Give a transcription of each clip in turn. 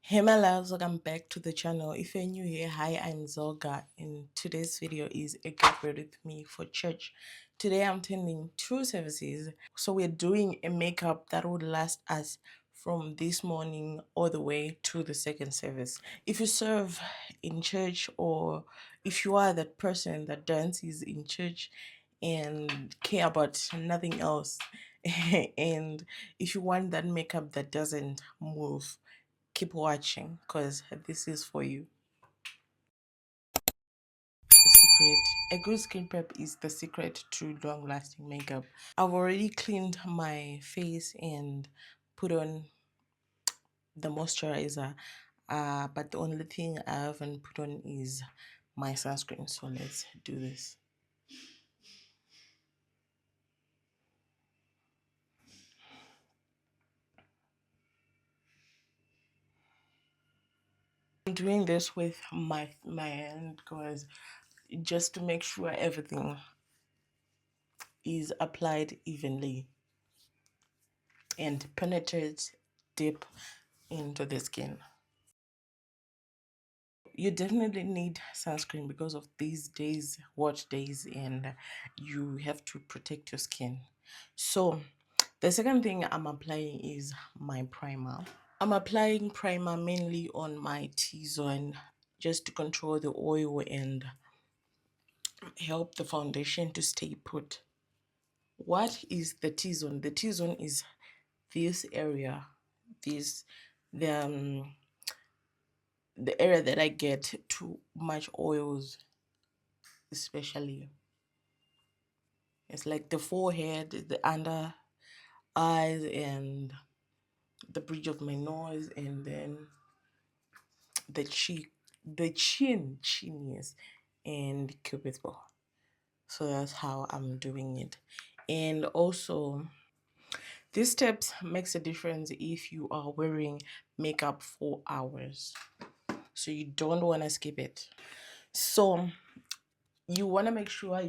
Hey my loves, welcome back to the channel. If you're new here, hi, I'm Zolga, and today's video is a get ready with me for church. Today I'm attending two services, so we're doing a makeup that would last us from this morning all the way to the second service. If you serve in church, or if you are that person that dances in church and care about nothing else, and if you want that makeup that doesn't move, keep watching because this is for you. The secret, a good skin prep is the secret to long lasting makeup. I've already cleaned my face and put on the moisturizer, but the only thing I haven't put on is my sunscreen. So let's do this. I'm doing this with my hand because just to make sure everything is applied evenly and penetrates deep into the skin. You definitely need sunscreen because of these days, watch days, and you have to protect your skin. So the second thing I'm applying is my primer. I'm applying primer mainly on my T-zone just to control the oil and help the foundation to stay put. What is the T-zone? The T-zone is this area, this the the area that I get too much oils, especially. It's like the forehead, the under eyes, and the bridge of my nose, and then the cheek, the chin, yes, and cupid's bow. So that's how I'm doing it. And also, these steps makes a difference if you are wearing makeup for hours. So you don't want to skip it. So you want to make sure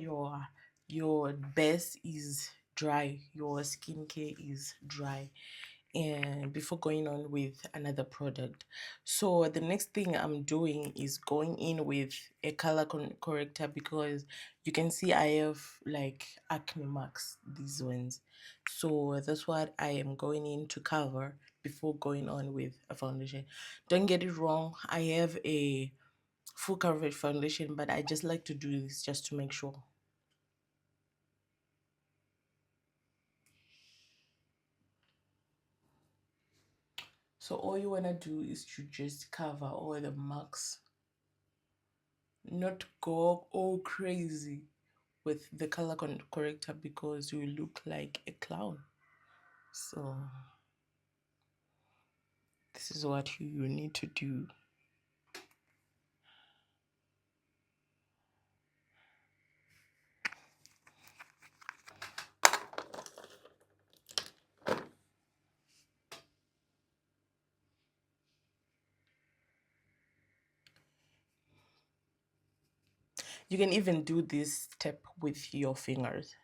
your base is dry, your skincare is dry, and before going on with another product. So the next thing I'm doing is going in with a color corrector, because you can see I have like acne marks, these ones. So that's what I am going in to cover before going on with a foundation. Don't get it wrong, I have a full coverage foundation, but I just like to do this just to make sure. So all you want to do is to just cover all the marks, not go all crazy with the color corrector because you look like a clown. So this is what you need to do. You can even do this step with your fingers.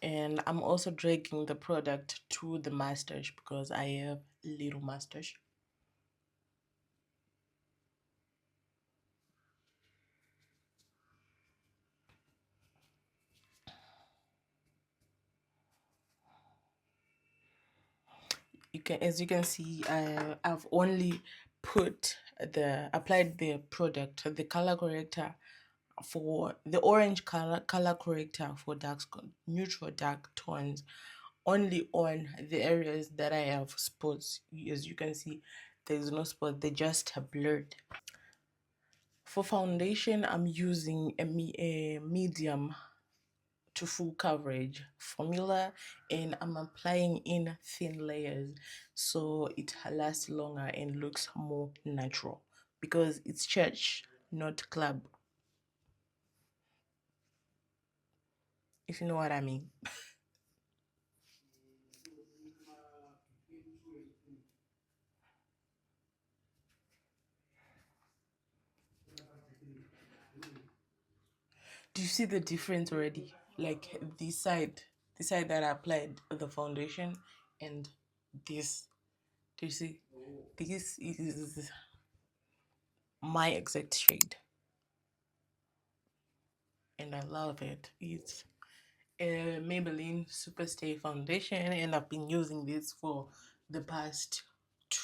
And I'm also dragging the product to the mustache because I have little mustache. You can, as you can see, I've only applied the product, the color corrector, for the orange color corrector for neutral dark tones, only on the areas that I have spots. As you can see, there's no spot, they just are blurred. For foundation, I'm using a medium to full coverage formula, and I'm applying in thin layers so it lasts longer and looks more natural, because it's church, not club, if you know what I mean. Do you see the difference already? Like this side that I applied the foundation, and this. Do you see? This is my exact shade, and I love it. It's a Maybelline Superstay foundation, and I've been using this for the past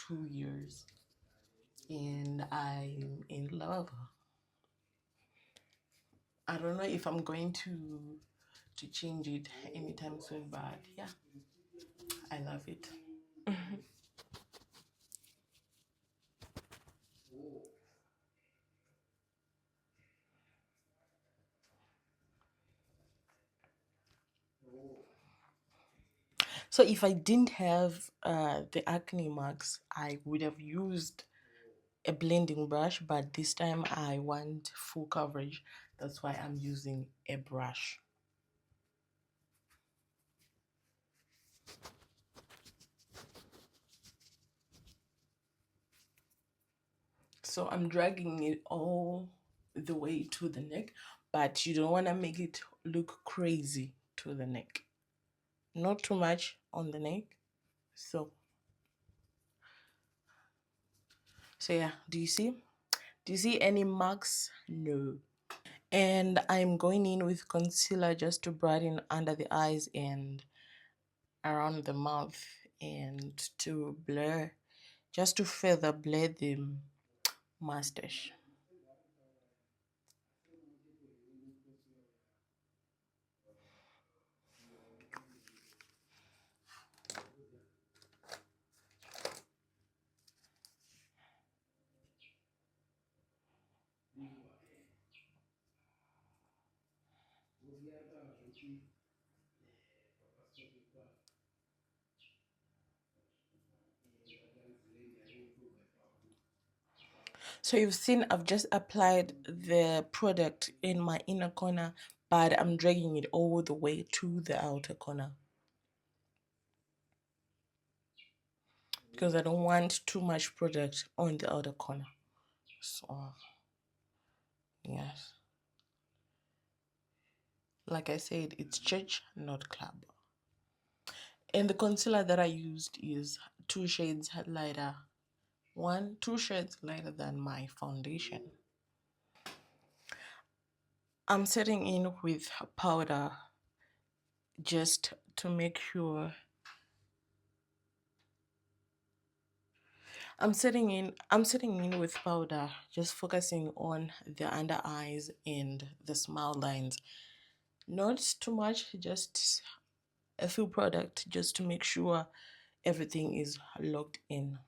2 years, and I'm in love. I don't know if I'm going to change it anytime soon, but yeah, I love it. So if I didn't have the acne marks, I would have used a blending brush, but this time I want full coverage. That's why I'm using a brush. So I'm dragging it all the way to the neck, but you don't want to make it look crazy to the neck. Not too much on the neck. So yeah, do you see? Do you see any marks? No. And I'm going in with concealer just to brighten under the eyes and around the mouth, and to blur, just to further blur the mustache. So you've seen I've just applied the product in my inner corner, but I'm dragging it all the way to the outer corner because I don't want too much product on the outer corner. So yes, like I said, it's church, not club. And the concealer that I used is 2 shades lighter. 2 shades lighter than my foundation. I'm setting in with powder just to make sure. I'm setting in with powder, just focusing on the under eyes and the smile lines. Not too much, just a few product just to make sure everything is locked in.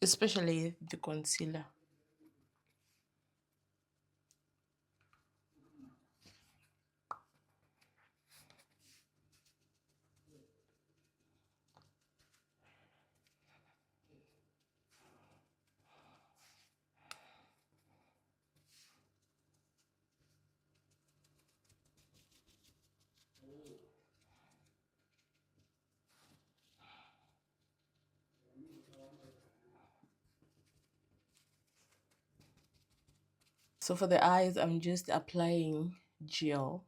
Especially the concealer. So for the eyes, I'm just applying gel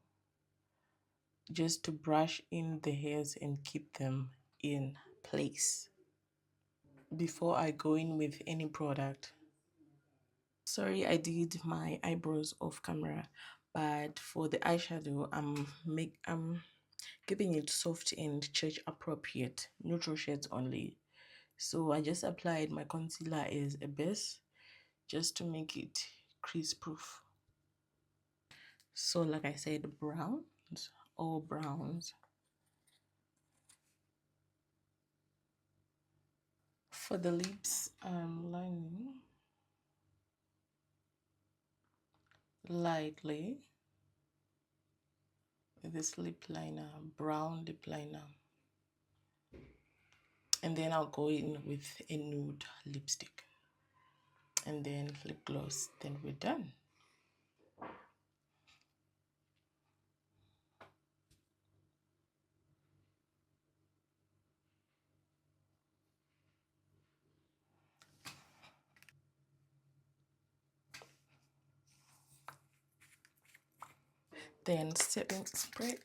just to brush in the hairs and keep them in place before I go in with any product. Sorry, I did my eyebrows off camera, but for the eyeshadow, I'm keeping it soft and church appropriate, neutral shades only. So I just applied my concealer as a base just to make it crease proof. So like I said, browns, all browns. For the lips, I'm lining lightly with this lip liner, brown lip liner. And then I'll go in with a nude lipstick and then lip gloss. Then we're done. then setting spray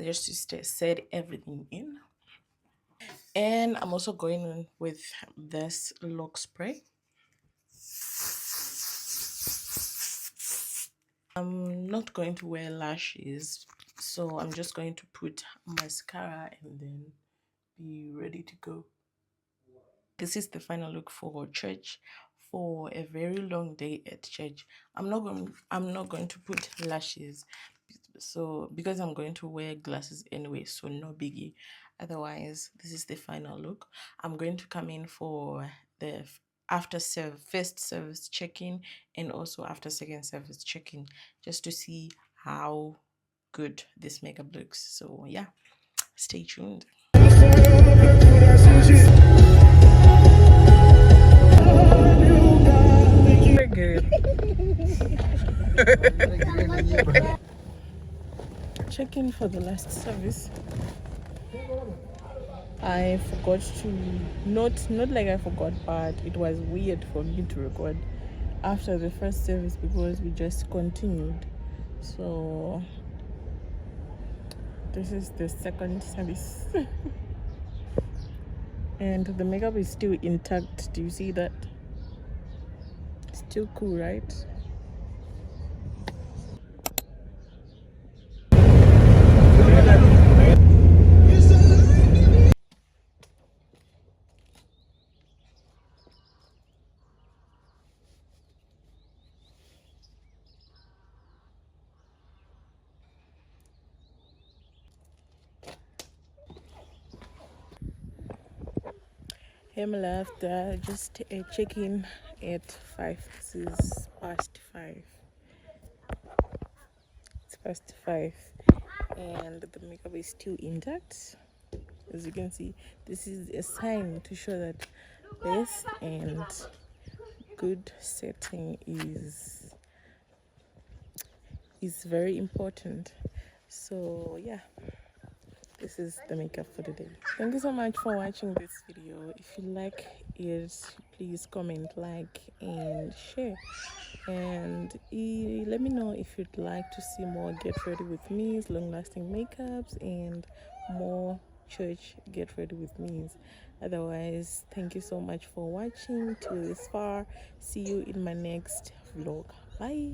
just to set everything in. And I'm also going in with this lock spray. I'm not going to wear lashes, so I'm just going to put mascara and then be ready to go. This is the final look for church, for a very long day at church. I'm not going to put lashes, so because I'm going to wear glasses anyway, so no biggie. Otherwise, this is the final look. I'm going to come in for the first service check-in and also after second service check-in, just to see how good this makeup looks. So yeah, stay tuned. Very good. Check in for the last service. I forgot to not like I forgot, but it was weird for me to record after the first service because we just continued. So this is the second service. And the makeup is still intact. Do you see that? Still cool, right? Hey my love, just check-in at 5. This is past 5. It's past 5 and the makeup is still intact. As you can see, this is a sign to show that best and good setting is very important. So yeah, this is the makeup for the day. Thank you so much for watching this video. If you like it, please comment, like and share, and let me know if you'd like to see more get ready with me's, long lasting makeups, and more church get ready with me's. Otherwise, thank you so much for watching till this far. See you in my next vlog. Bye.